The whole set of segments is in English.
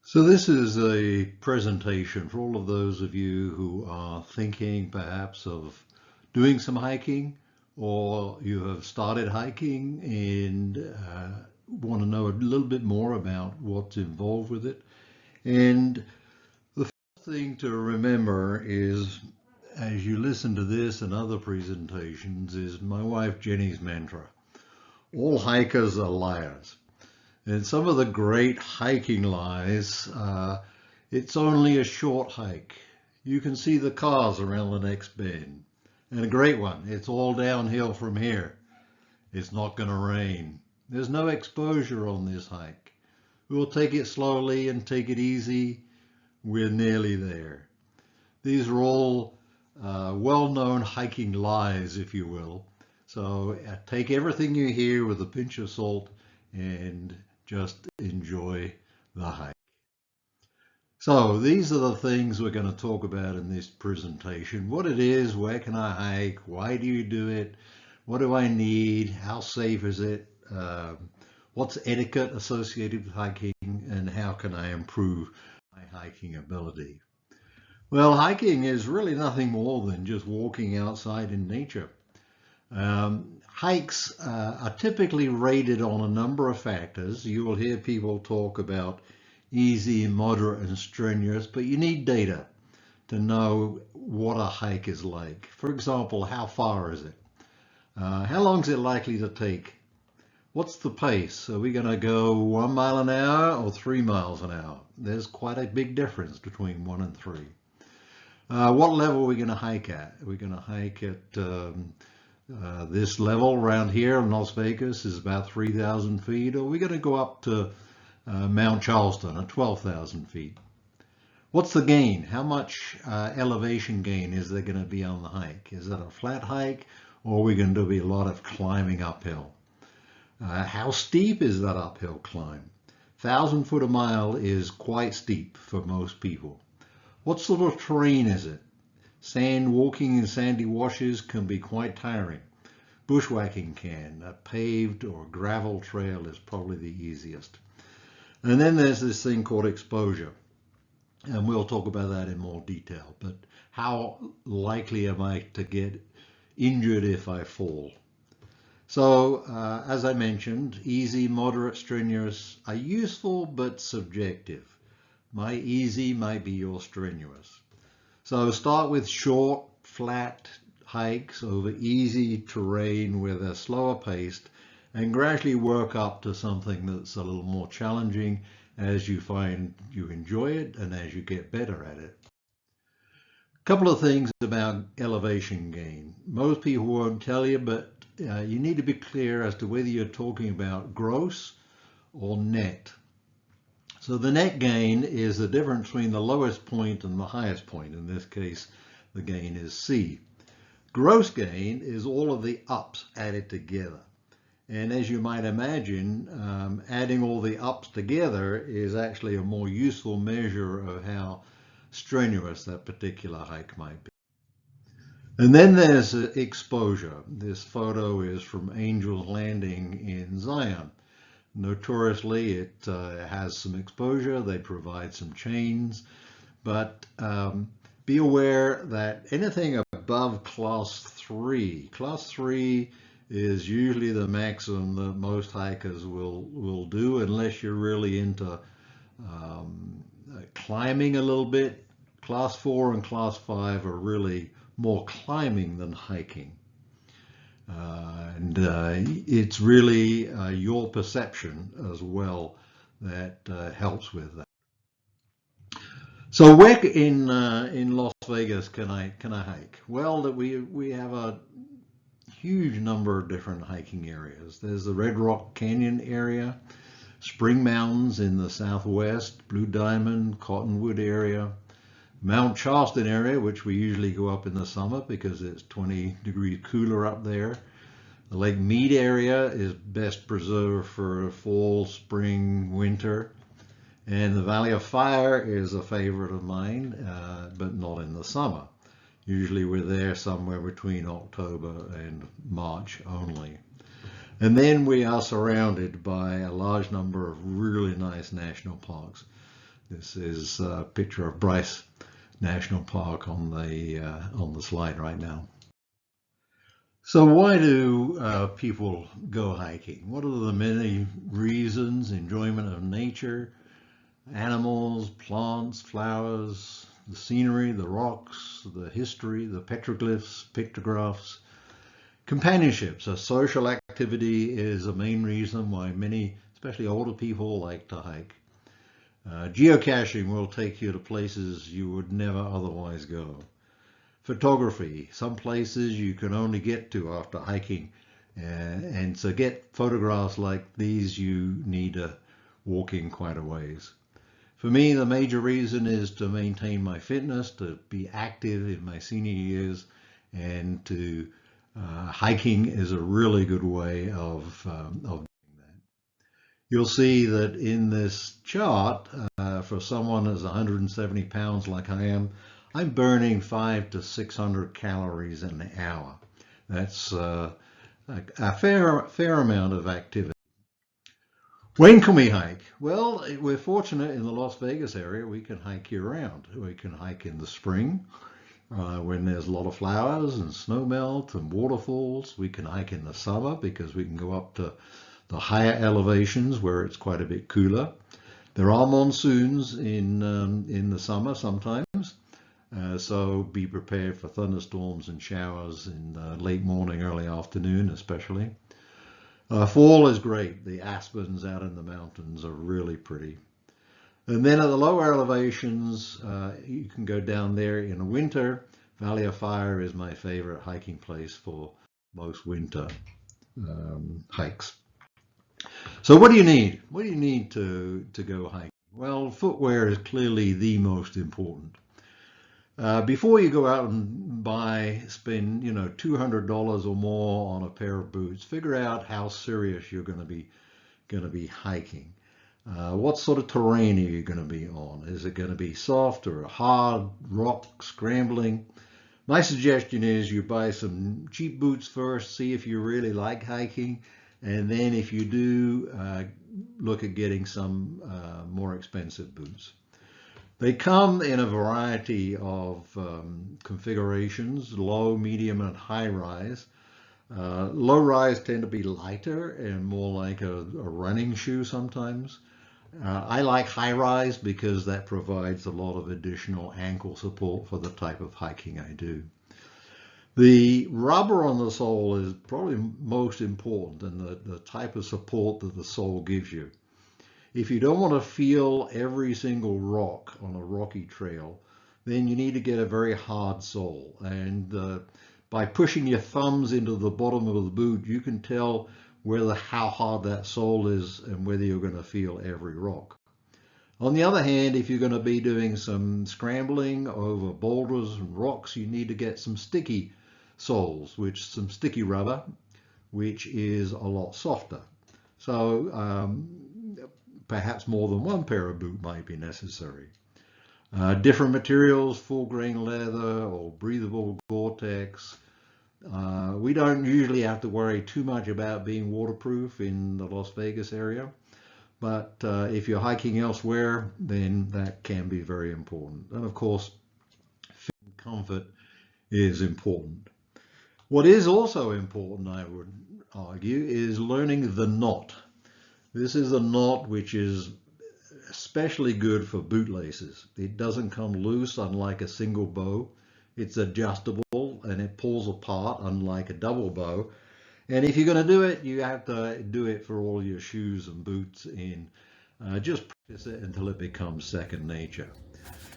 So this is a presentation for all of those of you who are thinking perhaps of doing some hiking, or you have started hiking and want to know a little bit more about what's involved with it. And the first thing to remember is, as you listen to this and other presentations, is my wife Jenny's mantra: all hikers are liars. And some of the great hiking lies, it's only a short hike. You can see the cars around the next bend. And a great one, it's all downhill from here. It's not going to rain. There's no exposure on this hike. We'll take it slowly and take it easy. We're nearly there. These are all well-known hiking lies, if you will. So take everything you hear with a pinch of salt and just enjoy the hike. So these are the things we're going to talk about in this presentation: what it is, where can I hike, why do you do it, what do I need, how safe is it, what's etiquette associated with hiking, and how can I improve my hiking ability. Well, hiking is really nothing more than just walking outside in nature. Hikes are typically rated on a number of factors. You will hear people talk about easy, moderate, and strenuous, but you need data to know what a hike is like. For example, how far is it? How long is it likely to take? What's the pace? Are we going to go 1 mile an hour or 3 miles an hour? There's quite a big difference between 1 and 3. What level are we going to hike at? Are we going to hike at this level around here in Las Vegas is about 3,000 feet, or we're going to go up to Mount Charleston at 12,000 feet. What's the gain? How much elevation gain is there going to be on the hike? Is that a flat hike, or are we going to be a lot of climbing uphill? How steep is that uphill climb? 1,000 foot a mile is quite steep for most people. What sort of terrain is it? Sand, walking in sandy washes can be quite tiring. Bushwhacking can. A paved or gravel trail is probably the easiest. And then there's this thing called exposure. And we'll talk about that in more detail. But how likely am I to get injured if I fall? So, as I mentioned, easy, moderate, strenuous are useful but subjective. My easy might be your strenuous. So start with short, flat hikes over easy terrain where they're slower paced, and gradually work up to something that's a little more challenging as you find you enjoy it and as you get better at it. A couple of things about elevation gain. Most people won't tell you, but you need to be clear as to whether you're talking about gross or net. So the net gain is the difference between the lowest point and the highest point. In this case, the gain is C. Gross gain is all of the ups added together. And as you might imagine, adding all the ups together is actually a more useful measure of how strenuous that particular hike might be. And then there's exposure. This photo is from Angel's Landing in Zion. Notoriously, it has some exposure. They provide some chains, but be aware that anything above class 3 is usually the maximum that most hikers will do, unless you're really into climbing a little bit. Class 4 and class 5 are really more climbing than hiking. And it's really your perception as well that helps with that. So where in Las Vegas can I hike? Well, we have a huge number of different hiking areas. There's the Red Rock Canyon area, Spring Mountains in the southwest, Blue Diamond, Cottonwood area, Mount Charleston area, which we usually go up in the summer because it's 20 degrees cooler up there. The Lake Mead area is best preserved for fall, spring, winter. And the Valley of Fire is a favorite of mine, but not in the summer. Usually we're there somewhere between October and March only. And then we are surrounded by a large number of really nice national parks. This is a picture of Bryce National Park on the slide right now. So why do people go hiking? What are the many reasons? Enjoyment of nature, animals, plants, flowers, the scenery, the rocks, the history, the petroglyphs, pictographs. Companionships, a social activity, is a main reason why many, especially older people, like to hike. Geocaching will take you to places you would never otherwise go. Photography, some places you can only get to after hiking, and to get photographs like these you need to walk in quite a ways. For me, the major reason is to maintain my fitness, to be active in my senior years, and to hiking is a really good way of doing that. You'll see that in this chart, for someone that's 170 pounds like I am, I'm burning 500 to 600 calories an hour. That's a fair amount of activity. When can we hike? Well, we're fortunate in the Las Vegas area. We can hike year-round. We can hike in the spring when there's a lot of flowers and snow melt and waterfalls. We can hike in the summer because we can go up to the higher elevations where it's quite a bit cooler. There are monsoons in the summer sometimes. So be prepared for thunderstorms and showers in late morning, early afternoon especially. Fall is great. The aspens out in the mountains are really pretty. And then at the lower elevations, you can go down there in the winter. Valley of Fire is my favorite hiking place for most winter hikes. So what do you need? What do you need to go hiking? Well, footwear is clearly the most important. Before you go out and spend $200 or more on a pair of boots, figure out how serious you're going to be hiking. What sort of terrain are you going to be on? Is it going to be soft or hard, rock, scrambling? My suggestion is you buy some cheap boots first, see if you really like hiking, and then if you do, look at getting some more expensive boots. They come in a variety of configurations, low, medium, and high rise. Low rise tend to be lighter and more like a running shoe sometimes. I like high rise because that provides a lot of additional ankle support for the type of hiking I do. The rubber on the sole is probably most important, and the type of support that the sole gives you. If you don't want to feel every single rock on a rocky trail, then you need to get a very hard sole. And by pushing your thumbs into the bottom of the boot, you can tell how hard that sole is and whether you're going to feel every rock. On the other hand, if you're going to be doing some scrambling over boulders and rocks, you need to get some sticky soles, some sticky rubber, which is a lot softer. So perhaps more than one pair of boot might be necessary. Different materials, full grain leather or breathable Gore-Tex. We don't usually have to worry too much about being waterproof in the Las Vegas area, but if you're hiking elsewhere, then that can be very important. And of course, fit and comfort is important. What is also important, I would argue, is learning the knot. This is a knot which is especially good for bootlaces. It doesn't come loose unlike a single bow. It's adjustable and it pulls apart unlike a double bow. And if you're going to do it, you have to do it for all your shoes and boots just practice it until it becomes second nature.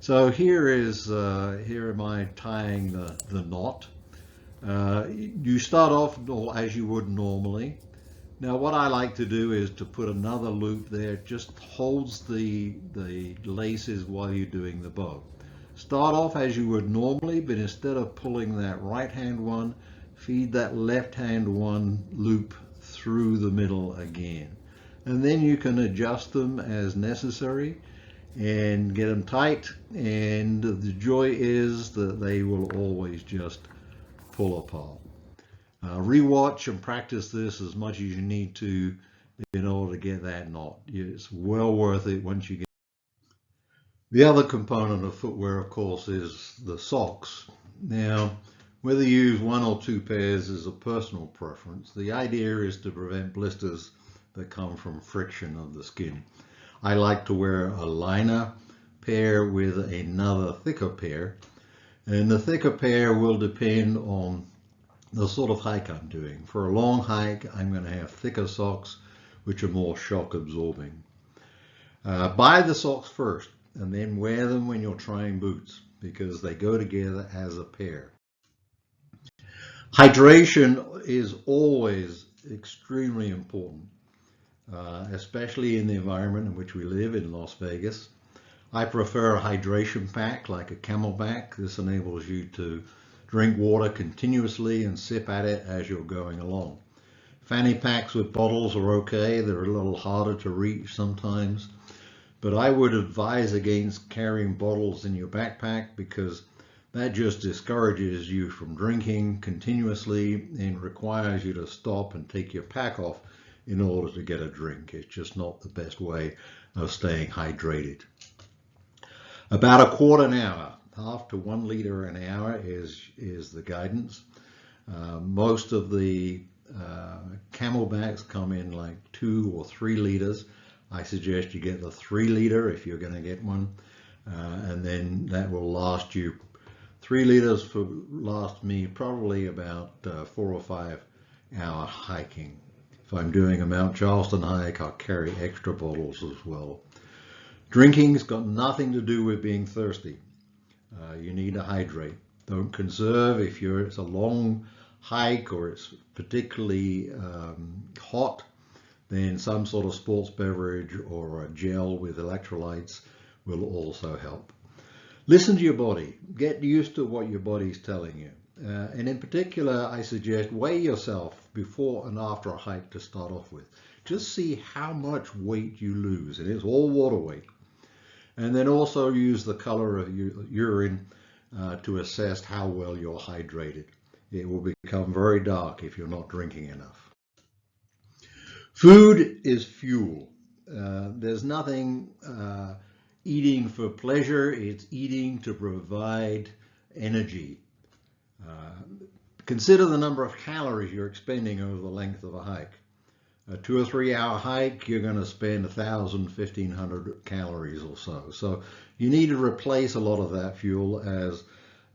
So here am I tying the knot. You start off as you would normally. Now what I like to do is to put another loop there. It just holds the laces while you're doing the bow. Start off as you would normally, but instead of pulling that right hand one, feed that left hand one loop through the middle again. And then you can adjust them as necessary and get them tight, and the joy is that they will always just pull apart. Rewatch and practice this as much as you need to in order to get that knot. It's well worth it once you get. The other component of footwear, of course, is the socks. Now, whether you use one or two pairs is a personal preference. The idea is to prevent blisters that come from friction of the skin. I like to wear a liner pair with another thicker pair, and the thicker pair will depend on the sort of hike I'm doing. For a long hike, I'm going to have thicker socks, which are more shock absorbing. Buy the socks first and then wear them when you're trying boots because they go together as a pair. Hydration is always extremely important, especially in the environment in which we live in Las Vegas. I prefer a hydration pack like a CamelBak. This enables you to drink water continuously and sip at it as you're going along. Fanny packs with bottles are okay. They're a little harder to reach sometimes. But I would advise against carrying bottles in your backpack because that just discourages you from drinking continuously and requires you to stop and take your pack off in order to get a drink. It's just not the best way of staying hydrated. About a quart an hour, half to 1 liter an hour is the guidance. Most of the CamelBaks come in like 2 or 3 liters. I suggest you get the 3 liter if you're going to get one, and then that will last you. 3 liters last me probably about 4 or 5 hour hiking. If I'm doing a Mount Charleston hike, I'll carry extra bottles as well. Drinking's got nothing to do with being thirsty. You need to hydrate. Don't conserve if it's a long hike or it's particularly hot. Then some sort of sports beverage or a gel with electrolytes will also help. Listen to your body. Get used to what your body's telling you. And in particular, I suggest weigh yourself before and after a hike to start off with. Just see how much weight you lose, and it's all water weight. And then also use the color of your urine to assess how well you're hydrated. It will become very dark if you're not drinking enough. Food is fuel. There's nothing eating for pleasure. It's eating to provide energy. Consider the number of calories you're expending over the length of a hike. A 2 or 3 hour hike, you're going to spend 1,000, 1,500 calories or so. So you need to replace a lot of that fuel, as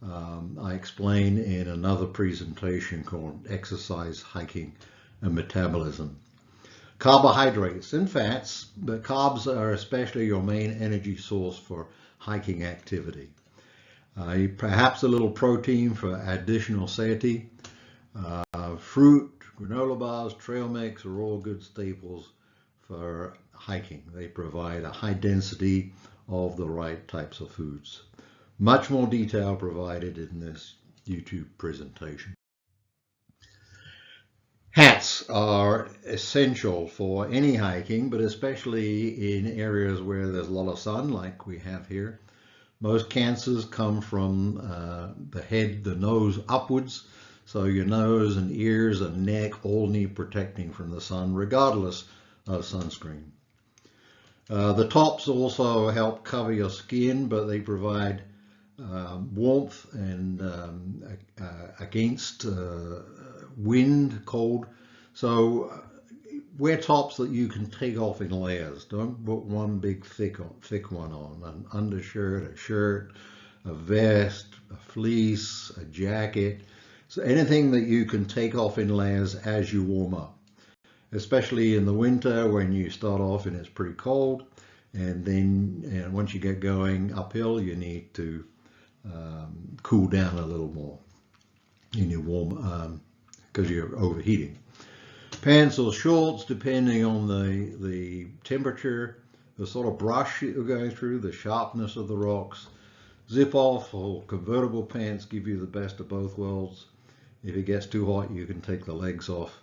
I explain in another presentation called Exercise, Hiking, and Metabolism. Carbohydrates and fats, but carbs are especially your main energy source for hiking activity. Perhaps a little protein for additional satiety. Fruit, granola bars, trail mix are all good staples for hiking. They provide a high density of the right types of foods. Much more detail provided in this YouTube presentation. Hats are essential for any hiking, but especially in areas where there's a lot of sun like we have here. Most cancers come from the head, the nose upwards. So your nose and ears and neck all need protecting from the sun, regardless of sunscreen. The tops also help cover your skin, but they provide warmth and against wind, cold. So wear tops that you can take off in layers. Don't put one big thick one on. An undershirt, a shirt, a vest, a fleece, a jacket. So anything that you can take off in layers as you warm up, especially in the winter when you start off and it's pretty cold, and then once you get going uphill, you need to cool down a little more in your warm because you're overheating. Pants or shorts, depending on the temperature, the sort of brush you're going through, the sharpness of the rocks. Zip off or convertible pants give you the best of both worlds. If it gets too hot, you can take the legs off,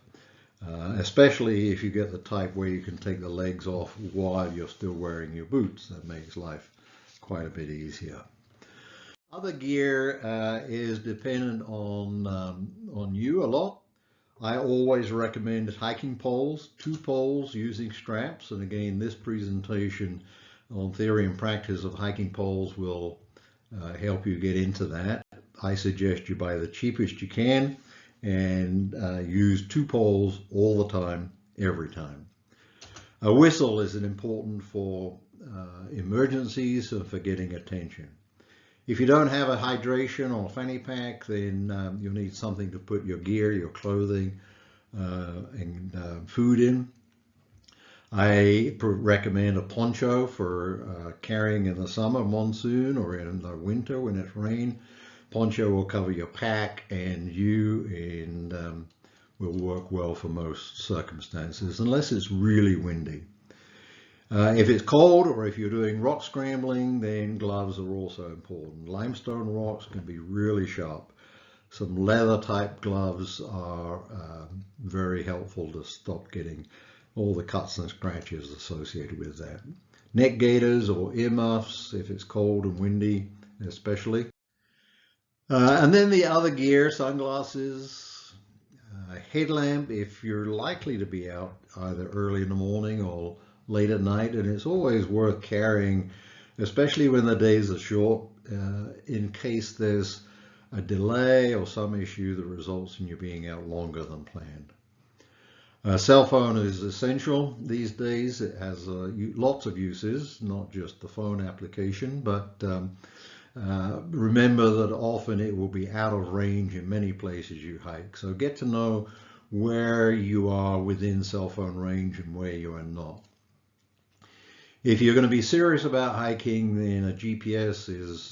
especially if you get the type where you can take the legs off while you're still wearing your boots. That makes life quite a bit easier. Other gear is dependent on you a lot. I always recommend hiking poles, 2 poles using straps. And again, this presentation on theory and practice of hiking poles will help you get into that. I suggest you buy the cheapest you can and use 2 poles all the time, every time. A whistle is important for emergencies and for getting attention. If you don't have a hydration or fanny pack, then you'll need something to put your gear, your clothing, and food in. I recommend a poncho for carrying in the summer monsoon or in the winter when it's rain. Poncho will cover your pack and you, and will work well for most circumstances, unless it's really windy. If it's cold or if you're doing rock scrambling, then gloves are also important. Limestone rocks can be really sharp. Some leather type gloves are very helpful to stop getting all the cuts and scratches associated with that. Neck gaiters or earmuffs if it's cold and windy especially. And then the other gear, sunglasses, headlamp if you're likely to be out either early in the morning or late at night, and it's always worth carrying, especially when the days are short, in case there's a delay or some issue that results in you being out longer than planned. A cell phone is essential these days. It has lots of uses, not just the phone application, but remember that often it will be out of range in many places you hike. So get to know where you are within cell phone range and where you are not. If you're going to be serious about hiking, then a GPS is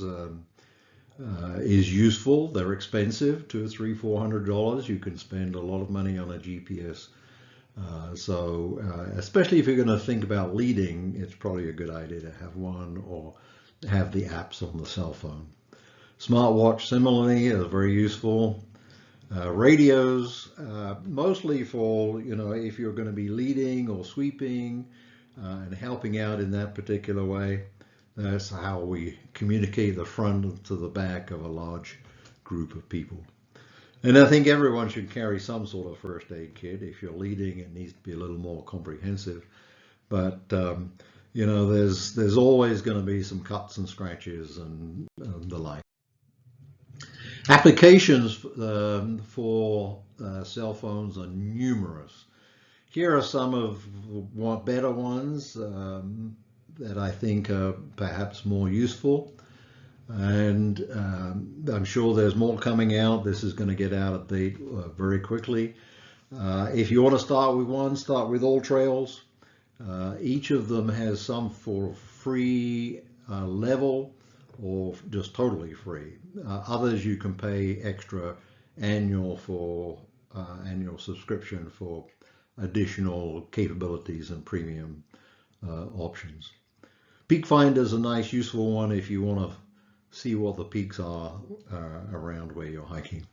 useful. They're expensive, $200, $300, $400. You can spend a lot of money on a GPS. Especially if you're going to think about leading, it's probably a good idea to have one or have the apps on the cell phone. Smartwatch similarly is very useful. Radios, mostly for, if you're going to be leading or sweeping and helping out in that particular way. That's how we communicate the front to the back of a large group of people. And I think everyone should carry some sort of first aid kit. If you're leading, it needs to be a little more comprehensive. But there's always going to be some cuts and scratches and the like. Applications for cell phones are numerous. Here are some of better ones that I think are perhaps more useful. And I'm sure there's more coming out. This is going to get out of date very quickly. If you want to start with one, start with AllTrails. Each of them has some for free level or just totally free. Others you can pay extra annual subscription for additional capabilities and premium options. Peak Finder is a nice useful one if you want to see what the peaks are around where you're hiking.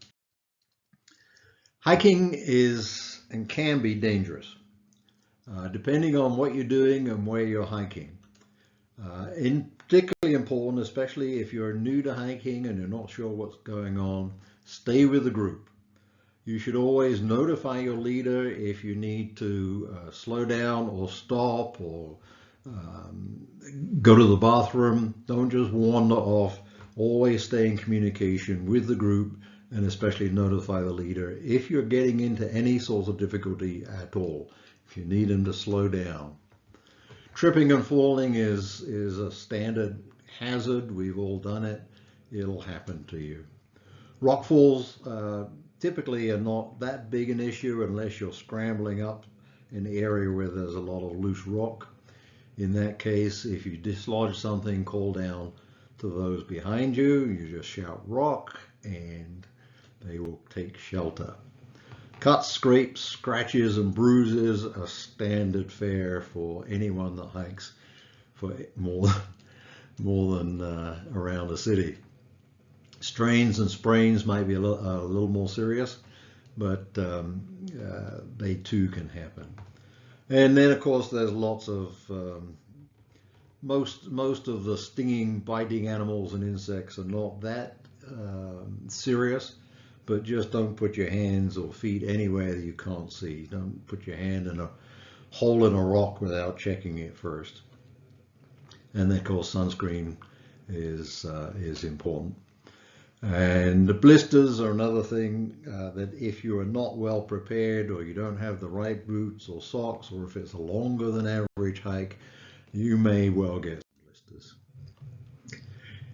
Hiking is and can be dangerous, depending on what you're doing and where you're hiking. Particularly important, especially if you're new to hiking and you're not sure what's going on, stay with the group. You should always notify your leader if you need to slow down or stop or go to the bathroom. Don't just wander off. Always stay in communication with the group and especially notify the leader if you're getting into any sort of difficulty at all, if you need them to slow down. Tripping and falling is a standard hazard. We've all done it. It'll happen to you. Rock falls typically are not that big an issue unless you're scrambling up in an area where there's a lot of loose rock. In that case, if you dislodge something, call down to those behind you. You just shout rock and they will take shelter. Cuts, scrapes, scratches and bruises are standard fare for anyone that hikes for more than around a city. Strains and sprains might be a little more serious, but they too can happen. And then of course there's lots of most of the stinging, biting animals and insects are not that serious, but just don't put your hands or feet anywhere that you can't see. Don't put your hand in a hole in a rock without checking it first. And then of course sunscreen is important. And the blisters are another thing that if you are not well prepared, or you don't have the right boots or socks, or if it's a longer than average hike, you may well get blisters.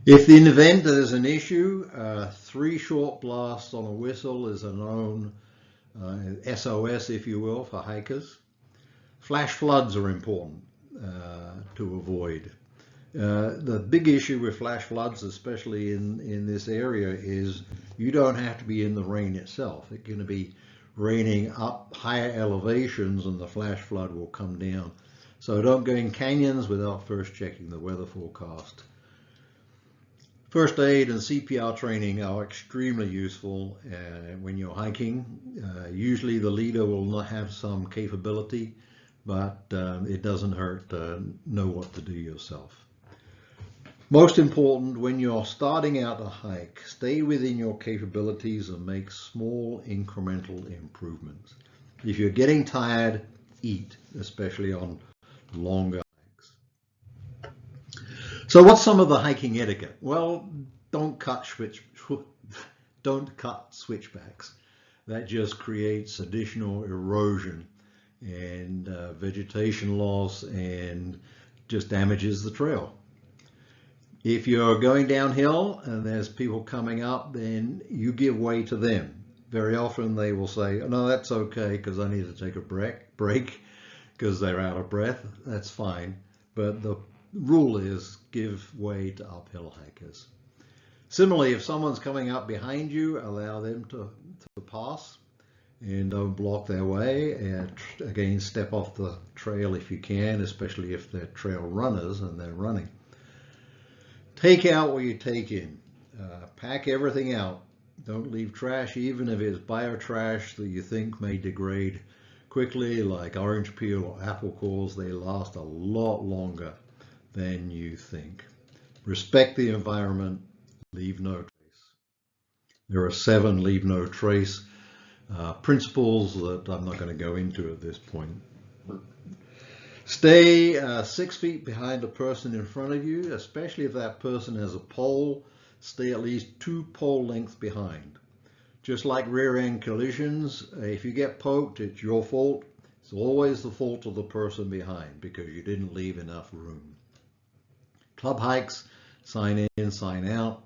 If in the event there's an issue, 3 short blasts on a whistle is a known SOS, if you will, for hikers. Flash floods are important to avoid. The big issue with flash floods, especially in this area, is you don't have to be in the rain itself. It's going to be raining up higher elevations and the flash flood will come down. So don't go in canyons without first checking the weather forecast. First aid and CPR training are extremely useful when you're hiking. Usually the leader will not have some capability, but it doesn't hurt to know what to do yourself. Most important, when you're starting out a hike, stay within your capabilities and make small incremental improvements. If you're getting tired, eat, especially on longer hikes. So what's some of the hiking etiquette? Well, don't cut switchbacks. That just creates additional erosion and vegetation loss and just damages the trail. If you're going downhill and there's people coming up, then you give way to them. Very often they will say, oh, no, that's okay because I need to take a break because they're out of breath. That's fine. But the rule is give way to uphill hikers. Similarly, if someone's coming up behind you, allow them to pass and don't block their way. And again, step off the trail if you can, especially if they're trail runners and they're running. Take out what you take in. Pack everything out. Don't leave trash, even if it's biotrash that you think may degrade quickly, like orange peel or apple cores. They last a lot longer than you think. Respect the environment. Leave no trace. There are 7 leave no trace principles that I'm not going to go into at this point. Stay 6 feet behind the person in front of you, especially if that person has a pole. Stay at least 2 pole lengths behind. Just like rear end collisions, if you get poked, it's your fault. It's always the fault of the person behind because you didn't leave enough room. Club hikes, sign in, sign out.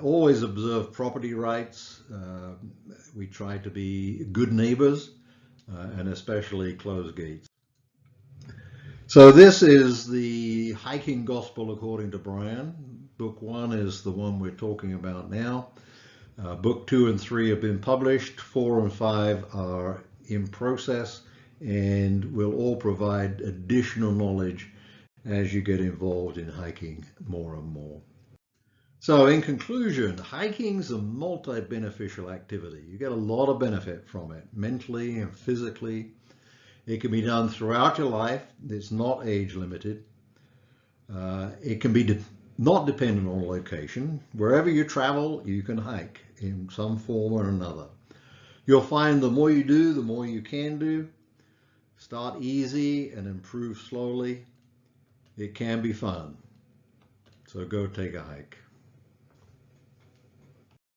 Always observe property rights. We try to be good neighbors and especially close gates. So this is the Hiking Gospel according to Brian. Book 1 is the one we're talking about now. Book 2 and 3 have been published. 4 and 5 are in process and will all provide additional knowledge as you get involved in hiking more and more. So in conclusion, hiking is a multi-beneficial activity. You get a lot of benefit from it, mentally and physically. It can be done throughout your life. It's not age limited. It can be not dependent on location. Wherever you travel, you can hike in some form or another. You'll find the more you do, the more you can do. Start easy and improve slowly. It can be fun. So go take a hike.